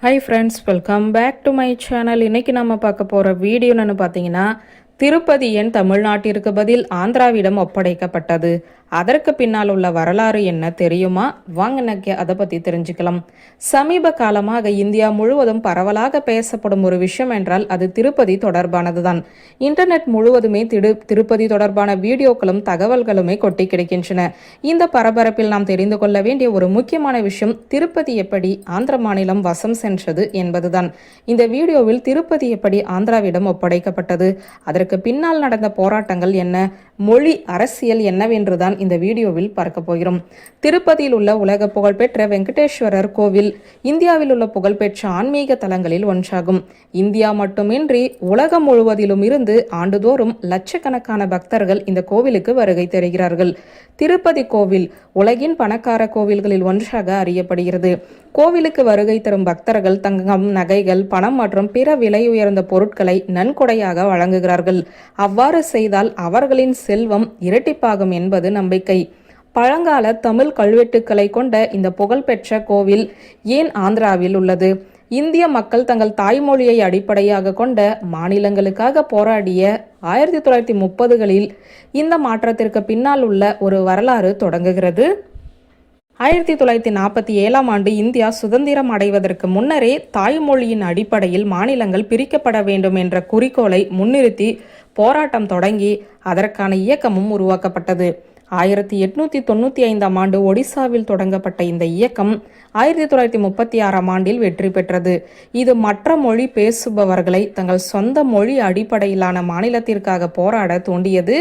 Hi friends, welcome back to my channel. இன்னைக்கு நம்ம பார்க்க போற வீடியோ என்னன்னு பார்த்தீங்கன்னா, திருப்பதி என் தமிழ்நாட்டிற்கு பதில் ஆந்திராவிடம் ஒப்படைக்கப்பட்டது. அதற்கு பின்னால் உள்ள வரலாறு என்ன தெரியுமா? வாங்க இன்னைக்கு அதை பத்தி தெரிஞ்சுக்கலாம். சமீப காலமாக இந்தியா முழுவதும் பரவலாக பேசப்படும் ஒரு விஷயம் என்றால் அது திருப்பதி தொடர்பானதுதான். இன்டர்நெட் முழுவதுமே திருப்பதி தொடர்பான வீடியோக்களும் தகவல்களுமே கொட்டி கிடைக்கின்றன. இந்த பரபரப்பில் நாம் தெரிந்து கொள்ள வேண்டிய ஒரு முக்கியமான விஷயம் திருப்பதி எப்படி ஆந்திர மாநிலம் வசம் சென்றது என்பதுதான். இந்த வீடியோவில் திருப்பதி எப்படி ஆந்திராவிடம் ஒப்படைக்கப்பட்டது, அதற்கு பின்னால் நடந்த போராட்டங்கள் என்ன, மொழி அரசியல் என்னவென்றுதான் இந்த வீடியோவில் பார்க்க போகிறோம். திருப்பதியில் உள்ள உலக புகழ்பெற்ற வெங்கடேஸ்வரர் கோவில் இந்தியாவில் உள்ள புகழ்பெற்ற ஆன்மீக தலங்களில் ஒன்றாகும். இந்தியா மட்டுமின்றி உலகம் முழுவதிலும் இருந்து ஆண்டுதோறும் லட்சக்கணக்கான பக்தர்கள் இந்த கோவிலுக்கு வருகை தருகிறார்கள். திருப்பதி கோவில் உலகின் பணக்கார கோவில்களில் ஒன்றாக அறியப்படுகிறது. கோவிலுக்கு வருகை தரும் பக்தர்கள் தங்கம், நகைகள், பணம் மற்றும் பிற விலை உயர்ந்த பொருட்களை நன்கொடையாக வழங்குகிறார்கள். அவ்வாறு செய்தால் அவர்களின் செல்வம் இரட்டிப்பாகும் என்பது நம்பிக்கை. பழங்கால தமிழ் கல்வெட்டுக்களை கொண்ட இந்த புகழ்பெற்ற கோவில் ஏன் ஆந்திராவில் உள்ளது? இந்திய மக்கள் தங்கள் தாய்மொழியை அடிப்படையாக கொண்ட மாநிலங்களுக்காக போராடிய 1930களில் இந்த மாற்றத்திற்கு பின்னால் உள்ள ஒரு வரலாறு தொடங்குகிறது. 1947ஆம் ஆண்டு இந்தியா சுதந்திரம் அடைவதற்கு முன்னரே தாய்மொழியின் அடிப்படையில் மாநிலங்கள் பிரிக்கப்பட வேண்டும் என்ற குறிக்கோளை முன்னிறுத்தி போராட்டம் தொடங்கி அதற்கான இயக்கமும் உருவாக்கப்பட்டது. 1895ஆம் ஆண்டு ஒடிசாவில் தொடங்கப்பட்ட இந்த இயக்கம் 1936ஆம் ஆண்டில் வெற்றி பெற்றது. இது மற்ற மொழி பேசுபவர்களை தங்கள் சொந்த மொழி அடிப்படையிலான மாநிலத்திற்காக போராட தூண்டியது.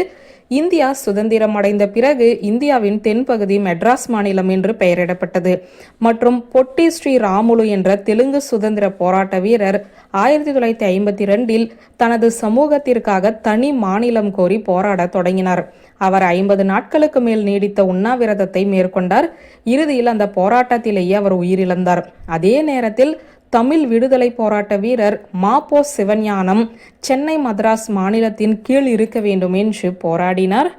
இந்தியா சுதந்திரம் அடைந்த பிறகு இந்தியாவின் தென்பகுதி மெட்ராஸ் மாநிலம் என்று பெயரிடப்பட்டது மற்றும் பொட்டி ஸ்ரீ ராமுலு என்ற தெலுங்கு சுதந்திர போராட்ட வீரர் 1952இல் தனது சமூகத்திற்காக தனி மாநிலம் கோரி போராட தொடங்கினார். அவர் 50 நாட்களுக்கு மேல் நீடித்த உண்ணாவிரதத்தை மேற்கொண்டார். இறுதியில் அந்த போராட்டத்திலேயே அவர் உயிரிழந்தார். அதே நேரத்தில் தமிழ் விடுதலை போராட்ட வீரர் மாப்போ சிவஞானம் சென்னை மദ്രാஸ் மாநிலத்தின் கீழ் இருக்க வேண்டும் என்று போராடினார்.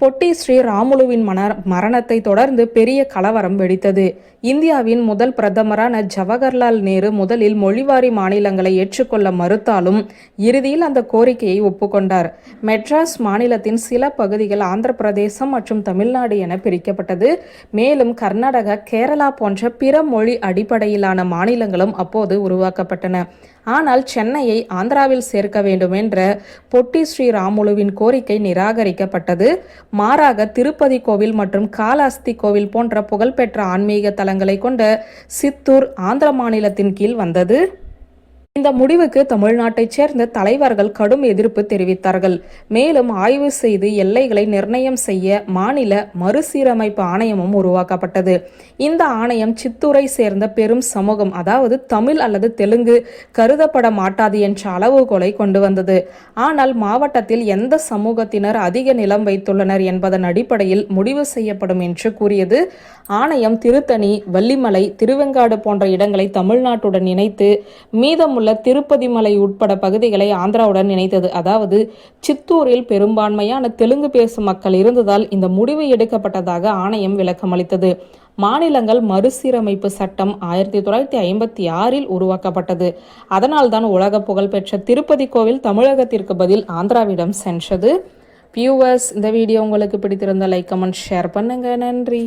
பொட்டி ஸ்ரீ ராமுலுவின் மரணத்தை தொடர்ந்து பெரிய கலவரம் வெடித்தது. இந்தியாவின் முதல் பிரதமரான ஜவஹர்லால் நேரு முதலில் மொழிவாரி மாநிலங்களை ஏற்றுக்கொள்ள மறுத்தாலும் இறுதியில் அந்த கோரிக்கையை ஒப்புக்கொண்டார். மெட்ராஸ் மாநிலத்தின் சில பகுதிகள் ஆந்திர பிரதேசம் மற்றும் தமிழ்நாடு என பிரிக்கப்பட்டது. மேலும் கர்நாடகா, கேரளா போன்ற பிற மொழி அடிப்படையிலான மாநிலங்களும் அப்போது உருவாக்கப்பட்டன. ஆனால் சென்னையை ஆந்திராவில் சேர்க்க வேண்டும் என்ற பொட்டி ஸ்ரீ ராமுலுவின் கோரிக்கை நிராகரிக்கப்பட்டது. மாறாக திருப்பதி கோவில் மற்றும் காளஹஸ்தி கோவில் போன்ற புகழ்பெற்ற ஆன்மீக தலங்களை கொண்ட சித்தூர் ஆந்திர மாநிலத்தின் கீழ் வந்தது. இந்த முடிவுக்கு தமிழ்நாட்டைச் சேர்ந்த தலைவர்கள் கடும் எதிர்ப்பு தெரிவித்தார்கள். மேலும் ஆய்வு செய்து எல்லைகளை நிர்ணயம் செய்ய மாநில மறுசீரமைப்பு ஆணையமும் உருவாக்கப்பட்டது. இந்த ஆணையம் சித்தூரை சேர்ந்த பெரும் சமூகம், அதாவது தமிழ் அல்லது தெலுங்கு கருதப்பட மாட்டாது என்ற அளவுகோலை கொண்டு வந்தது. ஆனால் மாவட்டத்தில் எந்த சமூகத்தினர் அதிக நிலம் வைத்துள்ளனர் என்பதன் அடிப்படையில் முடிவு செய்யப்படும் என்று கூறியது. ஆணையம் திருத்தணி, வள்ளிமலை, திருவெங்காடு போன்ற இடங்களை தமிழ்நாட்டுடன் இணைத்து மீதமுள்ள திருப்பதி மலை உட்பட பகுதிகளை ஆந்திராவுடன் இணைத்தது. அதாவது சித்தூரில் பெரும்பான்மையான தெலுங்கு பேசும் மக்கள் இருந்ததால் இந்த முடிவு எடுக்கப்பட்டதாக ஆணையம் விளக்கமளித்தது. மாநிலங்கள் மறுசீரமைப்பு சட்டம் 1956இல் உருவாக்கப்பட்டது. அதனால்தான் உலக புகழ்பெற்ற திருப்பதி கோவில் தமிழகத்திற்கு பதில் ஆந்திராவிடம் சென்றது. வியூவர்ஸ், இந்த வீடியோ உங்களுக்கு பிடித்திருந்த லைக், கமெண்ட், ஷேர் பண்ணுங்க. நன்றி.